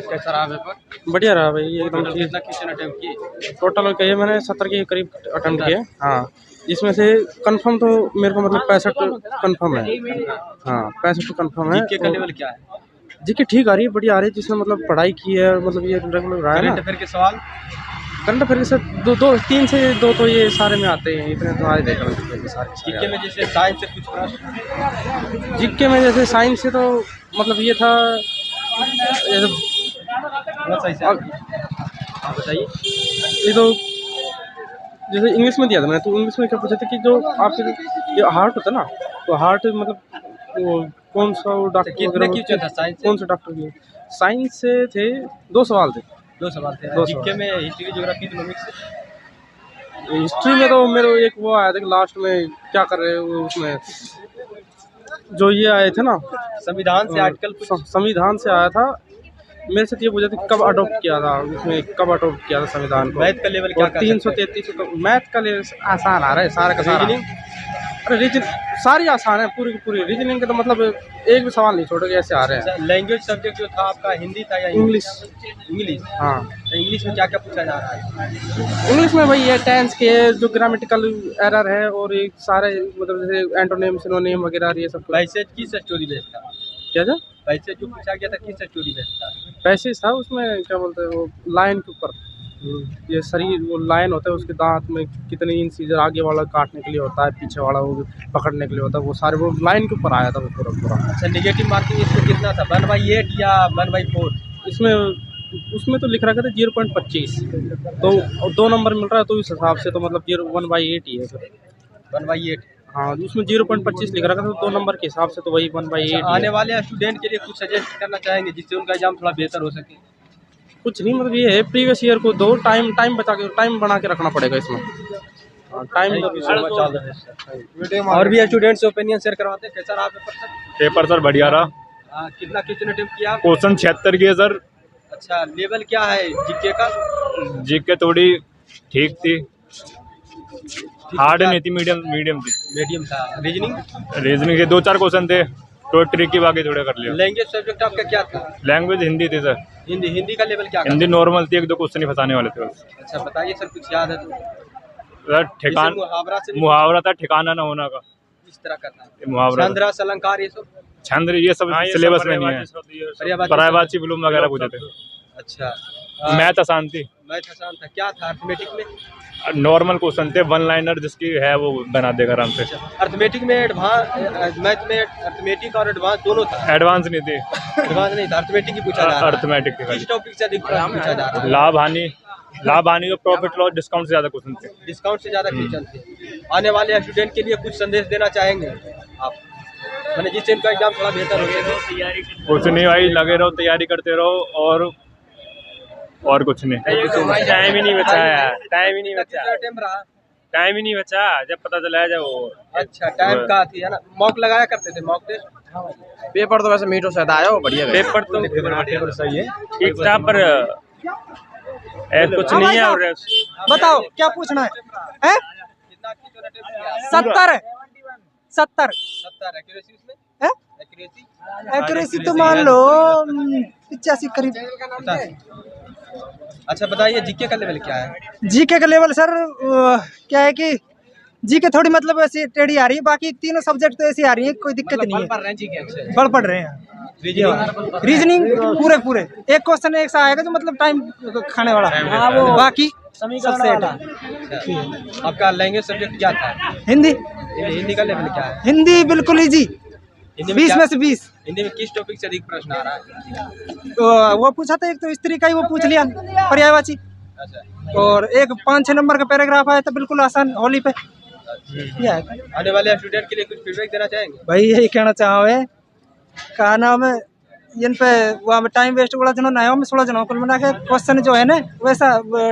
कैसा रहा पेपर? बढ़िया रहा भाई एकदम। कितना क्वेश्चन अटेम्प्ट किए? टोटल कहिए मैंने 70 के करीब अटेम्प्ट किए। हाँ, जिसमें से कंफर्म तो मेरे को मतलब 65 कंफर्म है। हाँ, 65 कंफर्म है। जीके का लेवल क्या है? जीके ठीक आ रही है, बढ़िया आ रही है। जिसने मतलब पढ़ाई की है, मतलब ये रेगुलर रहा है ना। करंट अफेयर के सवाल करंट अफेयर से तीन से दो तो ये सारे में आते हैं, इतने तो आए थे करंट अफेयर के सारे। जीके में जैसे साइंस से कुछ प्रश्न, जीके में जैसे साइंस से तो मतलब ये था बताइए। ये तो जैसे इंग्लिश में दिया था मैंने, तो इंग्लिश में क्या पूछा था कि जो आपके ये हार्ट होता है ना, तो हार्ट मतलब वो कौन सा डॉक्टर कितने क्वेश्चन था साइंस से? कौन सा डॉक्टर की? साइंस से थे 2 सवाल थे। 2 सवाल थे। जीके में हिस्ट्री, ज्योग्राफी, इकोनॉमिक्स। हिस्ट्री में तो मेरे एक वो आया था कि लास्ट में क्या कर रहे हो उसमें, जो ये आए थे ना संविधान से आर्टिकल, संविधान से आया था। मेरे से ये पूछा था कब अडॉप्ट किया था, उसमें कब अडॉप्ट किया था संविधान को। मैथ का लेवल क्या? 333 मैथ का लेवल आसान आ रहा है सारा का सारा। अरे रीजनिंग सारी आसान है, पूरी की पूरी। रीजनिंग के तो मतलब एक भी सवाल नहीं छोड़ोगे, ऐसे आ रहे हैं। लैंग्वेज सब्जेक्ट जो था आपका हिंदी था या इंग्लिश? इंग्लिश। हाँ, तो इंग्लिश में क्या क्या पूछा जा रहा है? इंग्लिश में भाई ये टेंस के जो ग्रामेटिकल एरर है और ये सारे मतलब जैसे एंटोनिम सिनोनिम वगैरह ये सब। पैसेज किस स्टोरी बेस्ड था? क्या था? पैसेज जो पूछा गया था किस स्टोरी बेस्ड था? पैसेज था उसमें, क्या बोलते हैं वो, लाइन के ऊपर। ये शरीर वो लाइन होता है, उसके दांत में कितने इंसीजर आगे वाला काटने के लिए होता है, पीछे वाला वो पकड़ने के लिए होता है, वो सारे वो लाइन के ऊपर आया था वो पूरा। अच्छा, नेगेटिव मार्किंग इसमें कितना था? 1/8 या 1/4? इसमें उसमें तो लिख रखा था 0.25, तो 2 नंबर मिल रहा है, तो इस हिसाब से तो मतलब 1/8 ही है फिर। 1/8। हाँ, उसमें 0.25 लिख रखा था, 2 नंबर के हिसाब से तो वही 1/8। आने वाले स्टूडेंट के लिए कुछ सजेस्ट करना चाहेंगे जिससे उनका एग्जाम थोड़ा बेहतर हो सके? कुछ नहीं, मतलब ये है प्रीवियस ईयर को दो टाइम बना के रखना पड़ेगा इसमें। टाइम और भी स्टूडेंट्स ओपिनियन शेयर करवाते हैं। कैसा रहा पेपर सर? पेपर सर बढ़िया रहा। कितना क्वेश्चन अटेम्प्ट किया? क्वेश्चन 76 किए सर। अच्छा, लेवल क्या है जीके का? जीके थोड़ी ठीक थी, हार्ड नहीं थी, मीडियम थी। मीडियम था। रीजनिंग के 2-4 क्वेश्चन थे, तो ट्रिकी बाकी थोड़े कर लिया। लैंग्वेज सब्जेक्ट आपका क्या था? लैंग्वेज हिंदी थी सर। हिंदी का लेवल क्या? हिंदी नॉर्मल थी, 1-2 क्वेश्चन ही फंसाने वाले थे बस। अच्छा, बताइए सर, कुछ याद है तो? ठिकाना मुहावरा था, ठिकाना ना होना का, इस तरह का था मुहावरा। छंद, अलंकार, ये सब सिलेबस में नहीं है। पर्यायवाची विलोम वगैरह पूछे थे। अच्छा, मैथ आसान थी। मैथ आसान था। क्या था अर्थमेटिक में? नॉर्मल क्वेश्चन थे, 1 लाइनर जिसकी है वो बना देगा आराम से। अर्थमेटिक में मैथ में अर्थमेटिक और एडवांस दोनों था? एडवांस नहीं थी। एडवांस नहीं था, अर्थमेटिक ही पूछा जा रहा है। अर्थमेटिक किस टॉपिक से अधिक पूछा जा रहा है? लाभ हानि और प्रॉफिट लॉस डिस्काउंट से ज्यादा क्वेश्चन थे। डिस्काउंट से ज्यादा क्वेश्चन थे। आने वाले स्टूडेंट के लिए कुछ संदेश देना चाहेंगे आप, मैंने जिससे इनका एग्जाम थोड़ा बेहतर हो सके? कुछ नहीं भाई, लगे रहो, तैयारी करते रहो, और कुछ नहीं। टाइम ही नहीं बचा यार, टाइम ही नहीं बचा, जब पता चला जाए वो। अच्छा, टाइम का थी है ना? मॉक लगाया करते थे, मॉक टेस्ट? पेपर तो वैसे मीटो से आया हो, बढ़िया पेपर तो सही है, ठीक था, पर कुछ नहीं है। और बताओ क्या पूछना है? 70 एक्यूरेसी उसमें? एक्यूरेसी तो मान लो 85 करीब। अच्छा, बताइए जीके का लेवल क्या है? जीके का लेवल सर क्या है कि जीके थोड़ी मतलब ऐसी टेढ़ी आ रही है, बाकी तीनों सब्जेक्ट तो ऐसी आ रही है, कोई दिक्कत नहीं है। पढ़ रहे हैं। रीजनिंग पूरे एक क्वेश्चन एक सा आएगा जो मतलब टाइम खाने वाला, बाकी सबसे आपका लैंग्वेज सब्जेक्ट क्या था? हिंदी का लेवल क्या है? हिंदी बिल्कुल इजी, 20 में से 20। हिंदी में किस टॉपिक से अधिक प्रश्न आ रहा है? वो पूछा था, एक तो स्त्री का ही वो पूछ लिया, पर्यायवाची। अच्छा, और एक 5-6 नंबर का पैराग्राफ आया था, बिल्कुल आसान, होली पे। आने वाले स्टूडेंट के लिए कुछ फीडबैक देना चाहेंगे? भाई यही कहना चाहे कहा नाम है इन पे वहाँ टाइम वेस्ट वाला जो ना में 16 जनों कुल मिला के क्वेश्चन जो है ना वैसा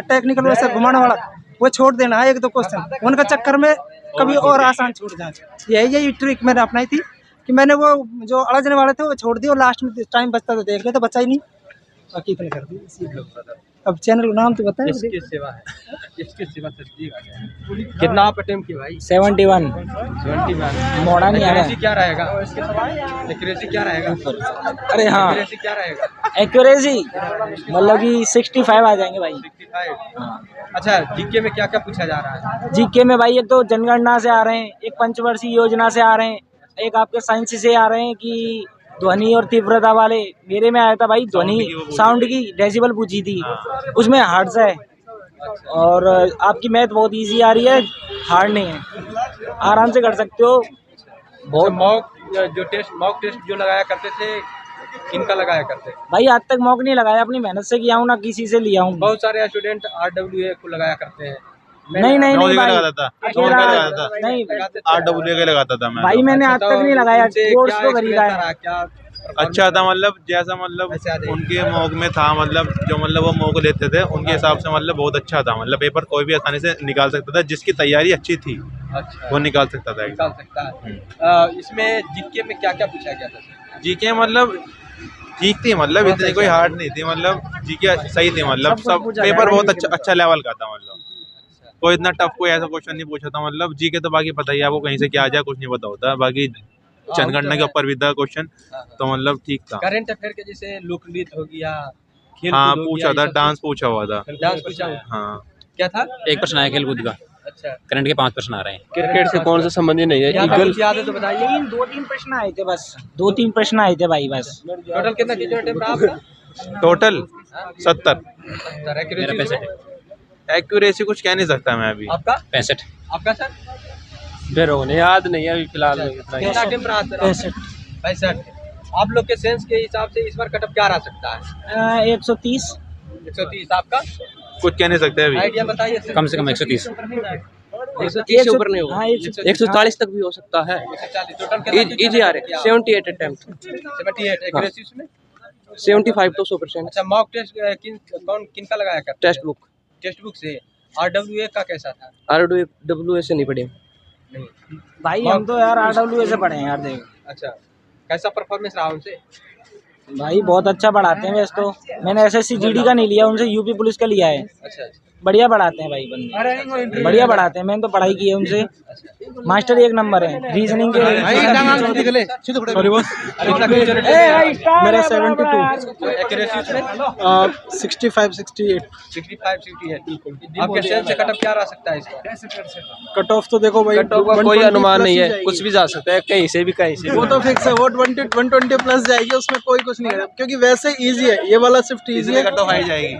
टेक्निकल वैसा घुमाने वाला वो छोड़ देना है, 1-2 क्वेश्चन उनका चक्कर में कभी और आसान छूट जाए। यही ट्रिक मैंने अपनाई थी कि मैंने वो जो अड़जने वाले थे वो छोड़ दिए और लास्ट में टाइम बचता तो देख ले, तो बचा ही नहीं, बाकी इतने कर दिए। अब चैनल का नाम तो बताए। इसकी सेवा है, इसकी सेवा सच्ची कितना आप अटेम्प्ट किए भाई? 71 71। मोड़ा नहीं आ रहा एक्यूरेसी क्या रहेगा? एक्यूरेसी क्या रहेगा? अरे हाँ एक्यूरेसी क्या रहेगा? एक्यूरेसी मतलब कि 65 आ जाएंगे भाई। 65। अच्छा, जीके में क्या क्या पूछा जा रहा है? जीके में भाई एक तो जनगणना से आ रहे हैं, एक पंचवर्षीय योजना से आ रहे हैं, एक आपके साइंस से आ रहे हैं कि ध्वनि और तीव्रता वाले। मेरे में आया था भाई ध्वनि साउंड की डेसिबल पूछी थी, उसमें हर्ट्ज है। और आपकी मैथ बहुत इजी आ रही है, हार्ड नहीं है, आराम से कर सकते हो। बहुत मॉक टेस्ट जो लगाया करते थे, किनका लगाया करते? भाई आज तक मौका नहीं लगाया, अपनी मेहनत से किया हूँ ना किसी से लिया हूँ। बहुत सारे स्टूडेंट RWA को लगाया करते हैं। नहीं नहीं नहीं भाई, लगाता था नहीं RWA का लगाता था मैं। भाई मैंने आज तक नहीं लगाया, कोर्स तो खरीदा है। क्या अच्छा था, मतलब जैसा मतलब उनके मॉक में था, मतलब जो मतलब वो मॉक लेते थे उनके हिसाब से मतलब बहुत अच्छा था। मतलब पेपर कोई भी आसानी से निकाल सकता था, जिसकी तैयारी अच्छी थी अच्छा वो निकाल सकता था। निकाल सकता है। इसमें जीके में क्या क्या पूछा गया था? जीके मतलब ठीक थी, मतलब इतनी कोई हार्ड नहीं थी, मतलब जीके सही थी, मतलब सब पेपर बहुत अच्छा लेवल का था। मतलब कोई इतना टफ कोई ऐसा क्वेश्चन नहीं पूछा था। मतलब जीके तो बाकी पता ही है आपको, कहीं से क्या आ जाए कुछ नहीं पता होता। बाकी जनगणना के ऊपर भी था क्वेश्चन, तो मतलब ठीक था। करंट अफेयर के जैसे लोकनृत्य हो गया, हाँ पूछा था, डांस पूछा हुआ था। डांस पूछा हुआ? हाँ क्या था? एक प्रश्न आया खेलकूद का। अच्छा, करंट के 5 प्रश्न आ रहे हैं। क्रिकेट से कौन सा संबंधी नहीं है? ईगल याद है तो बताइए। 2-3 प्रश्न आए थे बस, 2-3 प्रश्न आए थे भाई बस। टोटल कितना कीजिए अटेम्प्ट आपका? टोटल 70। मेरा 65 एक्यूरेसी कुछ कह नहीं सकता मैं अभी। आपका 65। आपका सर फिर होने याद नहीं है अभी फिलहाल में। कितना अटेम्प्ट रहा सर? 65। आप लोग के सेंस के हिसाब से इस बार कटअप क्या रह सकता है? 130। 130। आपका कुछ कह नहीं सकते अभी। आइडिया बताइए सर। कम से कम 130। 130 से ऊपर नहीं होगा। हाँ 140 तक भी हो सकता है। 140। टोटल इजी आ रहे 78 अटेम्प्ट। 78। एक्यूरेसी उसमें 75 तो 100%। अच्छा, मॉक टेस्ट किनका लगाया कर? टेक्स्ट बुक टेक्स्ट बुक से। RWA का कैसा था? RWA से नहीं पढ़े। नहीं। भाई हम तो यार RWA से पढ़े हैं यार। देख अच्छा, कैसा परफॉर्मेंस रहा उनसे? भाई बहुत अच्छा पढ़ाते हैं वैसे तो। मैंने SSC GD का नहीं लिया, उनसे यूपी पुलिस का लिया है। अच्छा, बढ़िया पढ़ाते हैं भाई बंदे, बढ़िया पढ़ाते हैं। मैंने तो पढ़ाई की है उनसे, मास्टर एक नंबर है रीजनिंग के। मेरा 72। एक्यूरेसी उसमें 65 68। 65 68। आपके सेंस से कटअप क्या रह सकता है इसका? कट ऑफ तो देखो भाई, कट ऑफ का कोई अनुमान नहीं है, कुछ भी जा सकता है, कहीं से भी कहीं से। वो तो फिक्स है, वो 120 प्लस जाएगी, उसमें कोई कुछ नहीं है, क्योंकि वैसे इजी है, ये वाला सिर्फ इजी है, कट ऑफ आई जाएगी।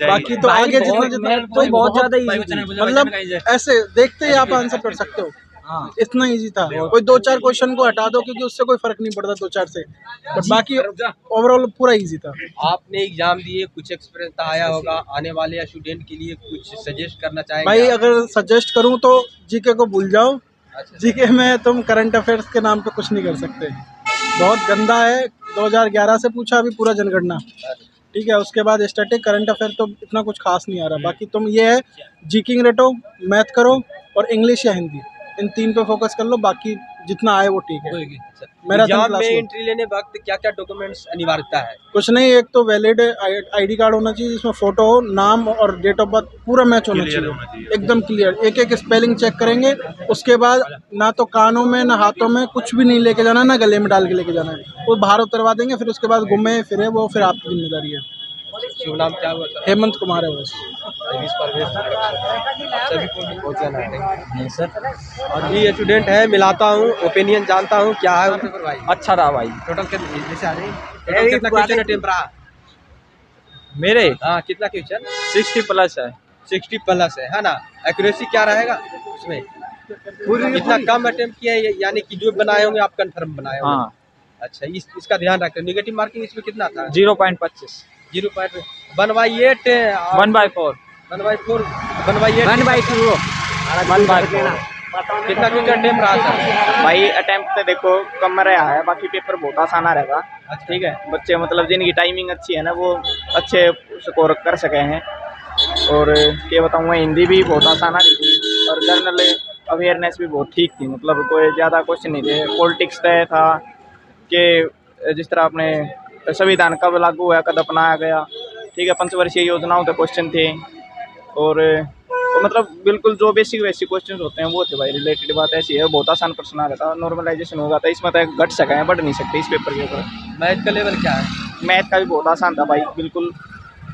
बाकी तो आगे जितना तो बहुत ज्यादा इजी थी। मतलब ऐसे देखते ही आप आंसर कर सकते हो। हाँ इतना इजी था। कोई 2-4 क्वेश्चन को हटा दो क्योंकि उससे कोई फर्क नहीं पड़ता 2-4 से, बट बाकी ओवरऑल पूरा इजी था। आपने एग्जाम दिए, कुछ एक्सपीरियंस आया होगा, आने वाले स्टूडेंट के लिए कुछ सजेस्ट करना चाहेंगे? भाई अगर सजेस्ट करूँ तो जीके को भूल जाओ। जीके में तुम करंट अफेयर्स के नाम पे कुछ नहीं कर सकते, बहुत गंदा है। 2011 से पूछा अभी पूरा जनगणना, ठीक है। उसके बाद स्टैटिक, करंट अफेयर तो इतना कुछ खास नहीं आ रहा। बाकी तुम ये है जीकिंग रटो, मैथ करो और इंग्लिश या हिंदी, इन 3 पे फोकस कर लो, बाकी जितना आए वो ठीक है। एग्जाम में एंट्री लेने वक्त क्या क्या डॉक्यूमेंट्स अनिवार्यता है? कुछ नहीं, एक तो वैलिड ID कार्ड होना चाहिए जिसमें फोटो हो, नाम और डेट ऑफ बर्थ पूरा मैच होना चाहिए, एकदम क्लियर। एक एक स्पेलिंग चेक करेंगे। उसके बाद ना तो कानों में ना हाथों में कुछ भी नहीं लेके जाना, ना गले में डाल के लेके जाना है, वो बाहर उतरवा देंगे। फिर उसके बाद घूमे फिरे वो फिर आपकी जिम्मेदारी है। शुभ नाम क्या हुआ सर? हेमंत कुमार है बस। सभी को बहुत जाना है। नहीं सर, और भी स्टूडेंट है, मिलाता हूँ, ओपिनियन जानता हूँ क्या है उनके पर भाई। अच्छा रहा भाई। टोटल कितना आ रही? टोटल कितना क्वेश्चन अटेम्प्ट रहा मेरे? हाँ, कितना क्वेश्चन? 60 प्लस है। 60 प्लस है ना? एक्यूरेसी क्या रहेगा उसमें? कितना कम अटेम्प्ट किया है, यानी कि जो बनाए होंगे आप कंफर्म बनाए होंगे? हाँ। अच्छा, इसका ध्यान रखते हैं। नेगेटिव मार्किंग इसमें कितना था? 0.25। 0.1/8 1/4 1/4 1/8 1/2 1/4। कितना क्वेश्चन अटेम्प्ट रहा सर? भाई अटेम्प्ट तो देखो कम रहा है, बाकी पेपर बहुत आसान रहेगा। ठीक है, बच्चे मतलब जिनकी टाइमिंग अच्छी है ना वो अच्छे स्कोर कर सके हैं। और क्या बताऊँ, हिंदी भी बहुत आसान आ रही थी और जनरल अवेयरनेस भी बहुत ठीक थी, मतलब कोई ज़्यादा क्वेश्चन नहीं थे। पॉलिटिक्स तय था कि जिस तरह अपने संविधान कब लागू हुआ, कब अपनाया गया, ठीक है, पंचवर्षीय योजनाओं के क्वेश्चन थे और मतलब बिल्कुल जो बेसिक क्वेश्चन होते हैं वो थे भाई। रिलेटेड बात ऐसी है, बहुत आसान प्रश्न आ रहा था, नॉर्मलाइजेशन होगा था इसमें, तो घट सका है, बढ़ नहीं सकते इस पेपर के ऊपर। मैथ का लेवल क्या है? मैथ का भी बहुत आसान था भाई, बिल्कुल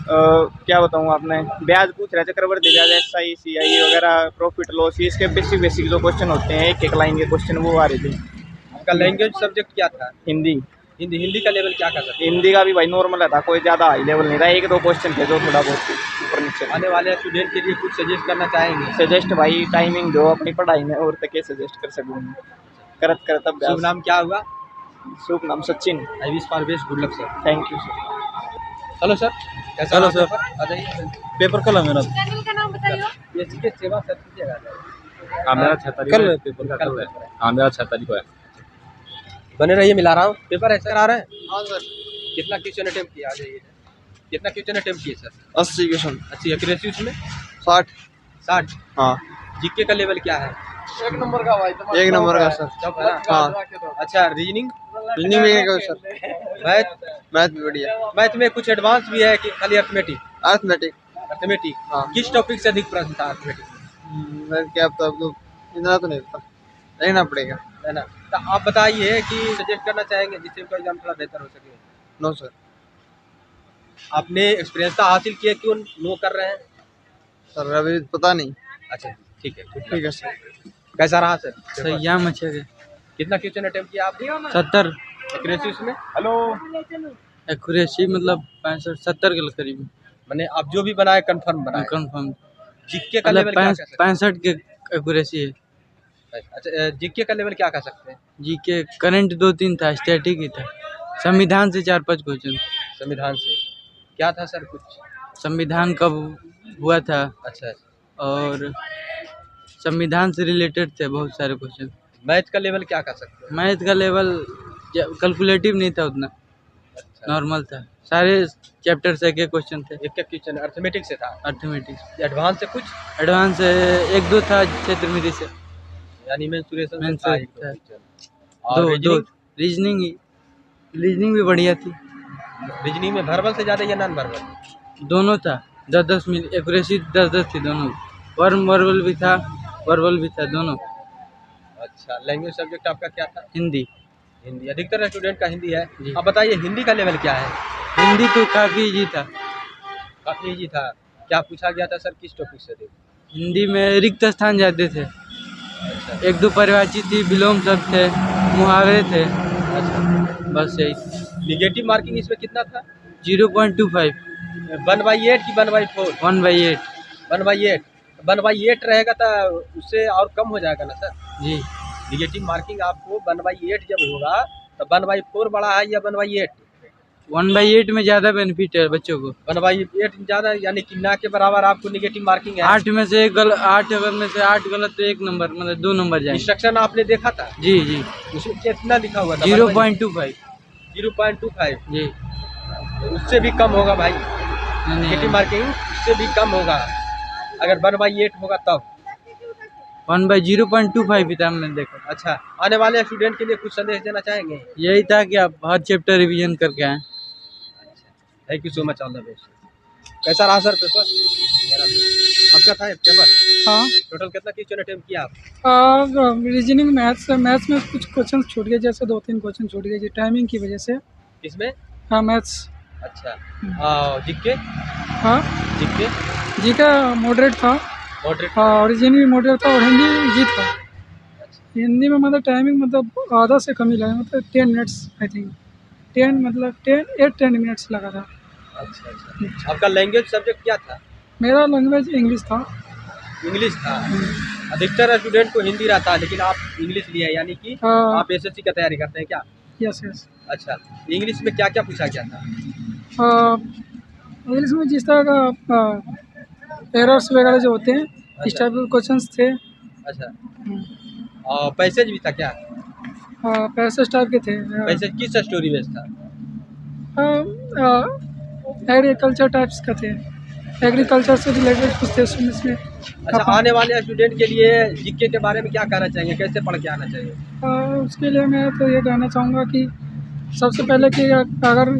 क्या बताऊँ आपने, ब्याज पूछ रहे, चक्रवर्ती ब्याज, SI CI वगैरह, प्रॉफिट लॉस, इसके बेसिक जो क्वेश्चन होते हैं, एक लाइन के क्वेश्चन वो आ रहे थे। आपका लैंग्वेज सब्जेक्ट क्या था? हिंदी। हिंदी का लेवल क्या कर सकते हिंदी का भी भाई नॉर्मल था, कोई ज़्यादा हाई लेवल नहीं था, एक दो क्वेश्चन थे जो थोड़ा बहुत ऊपर नीचे। आने वाले स्टूडेंट के लिए कुछ सजेस्ट करना चाहेंगे? सजेस्ट भाई टाइमिंग दो अपनी पढ़ाई में, और तक सजेस्ट कर सकूँ करत शुभ अभ्यास। नाम क्या हुआ? शुभ नाम Sachin. I wish for best, good luck sir. Thank you sir. Hello sir, कैसा हेलो रहा सर। पेपर? आ जाइए। पेपर कल है मेरा। चैनल का नाम बताइए। ये के सेवा सर कीजिएगा। मेरा 6 तारीख कल को है है। पेपर। कल पेपर है। हाँ मेरा 6 तारीख को है। बने रहिए, मिला रहा हूँ। पेपर है सर, आ रहे हैं? हाँ सर। कितना क्वेश्चन अटेम्प्ट किया? आ जाइए। कितना क्वेश्चन अटेम्प्ट किए सर? 80 क्वेश्चन। अच्छी एक्यूरेसी उसमें 60। हाँ, जीके का लेवल क्या है? एक नंबर का सर। टॉप है ना? हाँ। अच्छा, रीजनिंग? रीजनिंग में क्या सर? मैथ? मैथ भी बढ़िया। मैथ में कुछ एडवांस भी है कि खाली अर्थमेटिक? अर्थमेटिक। अर्थमेटिक। हाँ। किस टॉपिक से अधिक प्रश्न था अर्थमेटिक? मैं क्या अब तो इतना तो नहीं पता, रहना पड़ेगा। है ना? तो आप बताइए कि सजेस्ट करना चाहेंगे जिससे उनका एग्जाम थोड़ा बेहतर हो सके। No sir. आपने एक्सपीरियंस तो हासिल किया, क्यों नो कर रहे हैं? सर अभी पता नहीं। अच्छा ठीक है, ठीक है सर। कैसा रहा सर? सयाम अच्छा है। कितना क्वेश्चन अटेम्प्ट किया आपने? 70 एक्यूरेसी उसमें? एक्यूरेसी मतलब 65-70 के करीब मैंने आप जो भी बनाए कंफर्म बनाए? कंफर्म। जीके का मतलब लेवल क्या कह सकते 65 के एक्यूरेसी है। हैं? अच्छा, जीके का लेवल क्या कह सकते हैं? जी के करंट 2-3 था, स्टैटिक ही था, संविधान से 4-5 क्वेश्चन। संविधान से क्या था सर? कुछ संविधान कब हुआ था अच्छा। और संविधान से रिलेटेड थे बहुत सारे क्वेश्चन। मैथ का लेवल क्या कह सकते हैं? मैथ का लेवल कैलकुलेटिव नहीं था उतना, अच्छा, नॉर्मल था, सारे चैप्टर से एक क्वेश्चन थे। एक क्वेश्चन अर्थमेटिक से था? अर्थमेटिक्स एडवांस से कुछ? एडवांस 1-2 था, क्षेत्र में से यानी मेंसुरेशन से मेंस था था। एक दो question। और दो रीजनिंग भी बढ़िया थी, रीजनिंग में वर्बल से ज़्यादा या नॉन वर्बल? दोनों था। 10-10 मिनट एक्यूरेसी 10-10 थी दोनों, वर्बल भी था दोनों। अच्छा, लैंग्वेज सब्जेक्ट आपका क्या था? हिंदी। हिंदी। अधिकतर स्टूडेंट का हिंदी है। जी। आप बताइए हिंदी का लेवल क्या है? हिंदी तो काफ़ी इजी था। काफ़ी इजी था। क्या पूछा गया था सर, किस टॉपिक से? हिंदी में रिक्त स्थान जाते थे, अच्छा 1-2 परिभाषित थी, विलोम शब्द थे, मुहावरे थे, अच्छा। बस यही। निगेटिव मार्किंग इसमें कितना था? 0.25 1/8 की 1/4? 1/8 1/8। 1/8 रहेगा तो उससे और कम हो जाएगा ना सर? जी। निगेटिव मार्किंग आपको 1/8 जब होगा तो 1/4 बड़ा है या 1/8? 1/8 में ज़्यादा बेनिफिट है बच्चों को। 1/8 ज़्यादा, यानी कि ना के बराबर आपको निगेटिव मार्किंग है। 8 में से 8 अगर में से 8 गलत तो 1 नंबर, मतलब 2 नंबर जाएंगे। इंस्ट्रक्शन आपने देखा था? जी जी। उसमें कितना लिखा हुआ था? 0.25 0.25। जी। उससे भी कम होगा भाई, नहीं, निगेटिव मार्किंग उससे भी कम होगा अगर 1/8 होगा तब। 0.25 ही था मैंने देखा। अच्छा, आने वाले स्टूडेंट के लिए कुछ संदेश देना चाहेंगे? यही था कि आप हर चैप्टर रिवीजन करके आएँ। Thank you so much, all the best. कैसा रहा सर पेपर? आपका था पेपर? हाँ। टोटल कितना क्वेश्चन अटेम्प्ट किया आप? रीजनिंग मैथ्स में कुछ क्वेश्चन छूट गए, जैसे 2-3 क्वेश्चन छूट गए जी टाइमिंग की वजह से। किसमें? हाँ मैथ्स। अच्छा, जीके? हाँ जीके जी का मॉडरेट था। मॉडरेट? हाँ, रीजनिंग भी मॉडरेट था और हिंदी इजी था। हिंदी में मतलब टाइमिंग मतलब आधा से कम ही लगा, मतलब 10 मिनट्स आई थिंक, 8-10 मिनट्स लगा था। अच्छा अच्छा। आपका लैंग्वेज सब्जेक्ट क्या था? मेरा लैंग्वेज इंग्लिश था। इंग्लिश था। अधिकतर स्टूडेंट को हिंदी रहता है, लेकिन आप इंग्लिश लिए हैं, यानी कि हाँ। आप एसएससी का तैयारी करते हैं क्या? Yes yes. अच्छा, इंग्लिश में क्या क्या पूछा गया था? इंग्लिश में जिस तरह का एरर्स वगैरह जो होते हैं, इस टाइप के क्वेश्चंस थे। अच्छा, और पैसेज भी था क्या? पैसेज टाइप के थे। पैसेज किस स्टोरी बेस था? एग्रीकल्चर टाइप्स का थे, एग्रीकल्चर से रिलेटेड कुछ थे इसमें। अच्छा, आने वाले स्टूडेंट के लिए जीके के बारे में क्या कहना चाहिए, कैसे पढ़ के आना चाहिए? उसके लिए मैं तो ये कहना चाहूँगा कि सबसे पहले कि अगर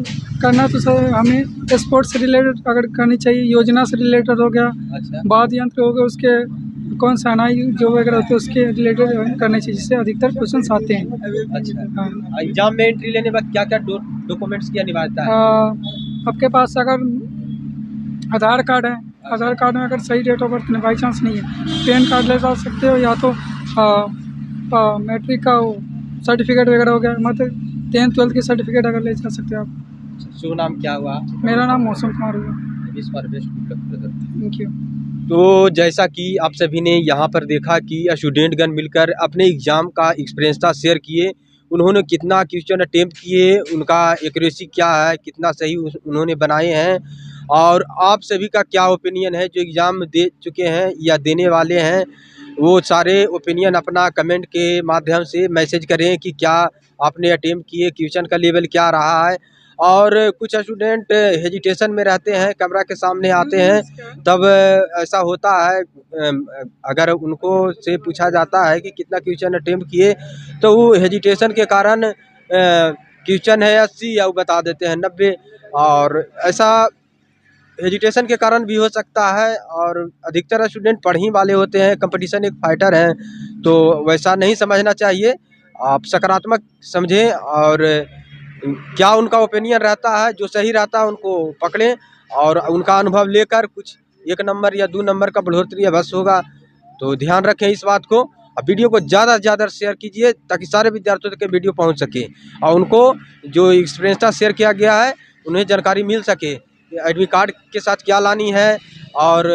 करना तो सर हमें स्पोर्ट्स से रिलेटेड अगर करनी चाहिए, योजना से रिलेटेड हो गया, अच्छा वाद्य यंत्र हो गया, उसके कौन सा अनाई जो वगैरह होते हैं उसके रिलेटेड करनी चाहिए, जिससे अधिकतर क्वेश्चन आते हैं। अच्छा। हाँ। एग्जाम में एंट्री लेने में क्या क्या डॉक्यूमेंट्स की अनिवार्यता है? आपके पास अगर आधार कार्ड है, आधार कार्ड में अगर सही date of birth by chance नहीं है, पैन कार्ड ले जा सकते हो, या तो मैट्रिक का सर्टिफिकेट वगैरह हो गया, मतलब 10th 12th की सर्टिफिकेट अगर ले जा सकते हो आप। शुभ नाम क्या हुआ? मेरा नाम मौसम कुमार हुआ। इस बार बेस्ट ब्रदर। Thank you. तो जैसा कि आप सभी ने यहाँ पर देखा कि स्टूडेंटगण मिलकर अपने एग्ज़ाम का एक्सपीरियंस शेयर किए, उन्होंने कितना क्वेश्चन अटेम्प्ट किए, उनका एक्यूरेसी क्या है, कितना सही उन्होंने बनाए हैं, और आप सभी का क्या ओपिनियन है जो एग्ज़ाम दे चुके हैं या देने वाले हैं। वो सारे ओपिनियन अपना कमेंट के माध्यम से मैसेज करें कि क्या आपने अटेम्प्ट किए, क्वेश्चन का लेवल क्या रहा है। और कुछ स्टूडेंट हेजिटेशन में रहते हैं, कैमरा के सामने आते हैं, तब ऐसा होता है अगर उनको से पूछा जाता है कि कितना क्वेश्चन अटेम्प्ट किए, तो वो हेजिटेशन के कारण क्वेश्चन है 80 या वो बता देते हैं 90, और ऐसा हेजिटेशन के कारण भी हो सकता है। और अधिकतर स्टूडेंट पढ़ी वाले होते हैं, कंपटीशन एक फाइटर है, तो वैसा नहीं समझना चाहिए। आप सकारात्मक समझें और क्या उनका ओपिनियन रहता है, जो सही रहता है उनको पकड़ें, और उनका अनुभव लेकर कुछ 1 नंबर या 2 नंबर का बढ़ोतरी अवश्य होगा। तो ध्यान रखें इस बात को, और वीडियो को ज़्यादा से ज़्यादा शेयर कीजिए ताकि सारे विद्यार्थियों तक वीडियो पहुंच सके, और उनको जो एक्सपीरियंस शेयर किया गया है उन्हें जानकारी मिल सके, एडमिट कार्ड के साथ क्या लानी है, और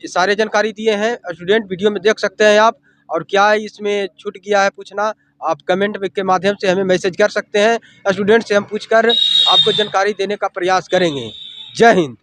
सारे जानकारी दिए हैं। स्टूडेंट वीडियो में देख सकते हैं आप, और क्या इसमें छूट गया है पूछना, आप कमेंट के माध्यम से हमें मैसेज कर सकते हैं। स्टूडेंट से हम पूछकर आपको जानकारी देने का प्रयास करेंगे। जय हिंद।